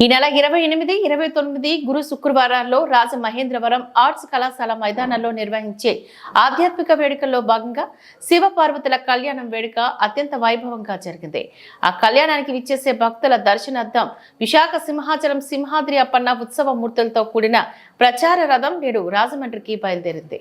ఈ నెల 28, 29 గురు శుక్రవారాల్లో రాజమహేంద్రవరం ఆర్ట్స్ కళాశాల మైదానంలో నిర్వహించే ఆధ్యాత్మిక వేడుకల్లో భాగంగా శివపార్వతుల కళ్యాణం వేడుక అత్యంత వైభవంగా జరిగింది. ఆ కళ్యాణానికి విచ్చేసే భక్తుల దర్శనార్థం విశాఖ సింహాచలం సింహాద్రి అప్పన్న ఉత్సవ మూర్తులతో కూడిన ప్రచార రథం నేడు రాజమండ్రికి బయలుదేరింది.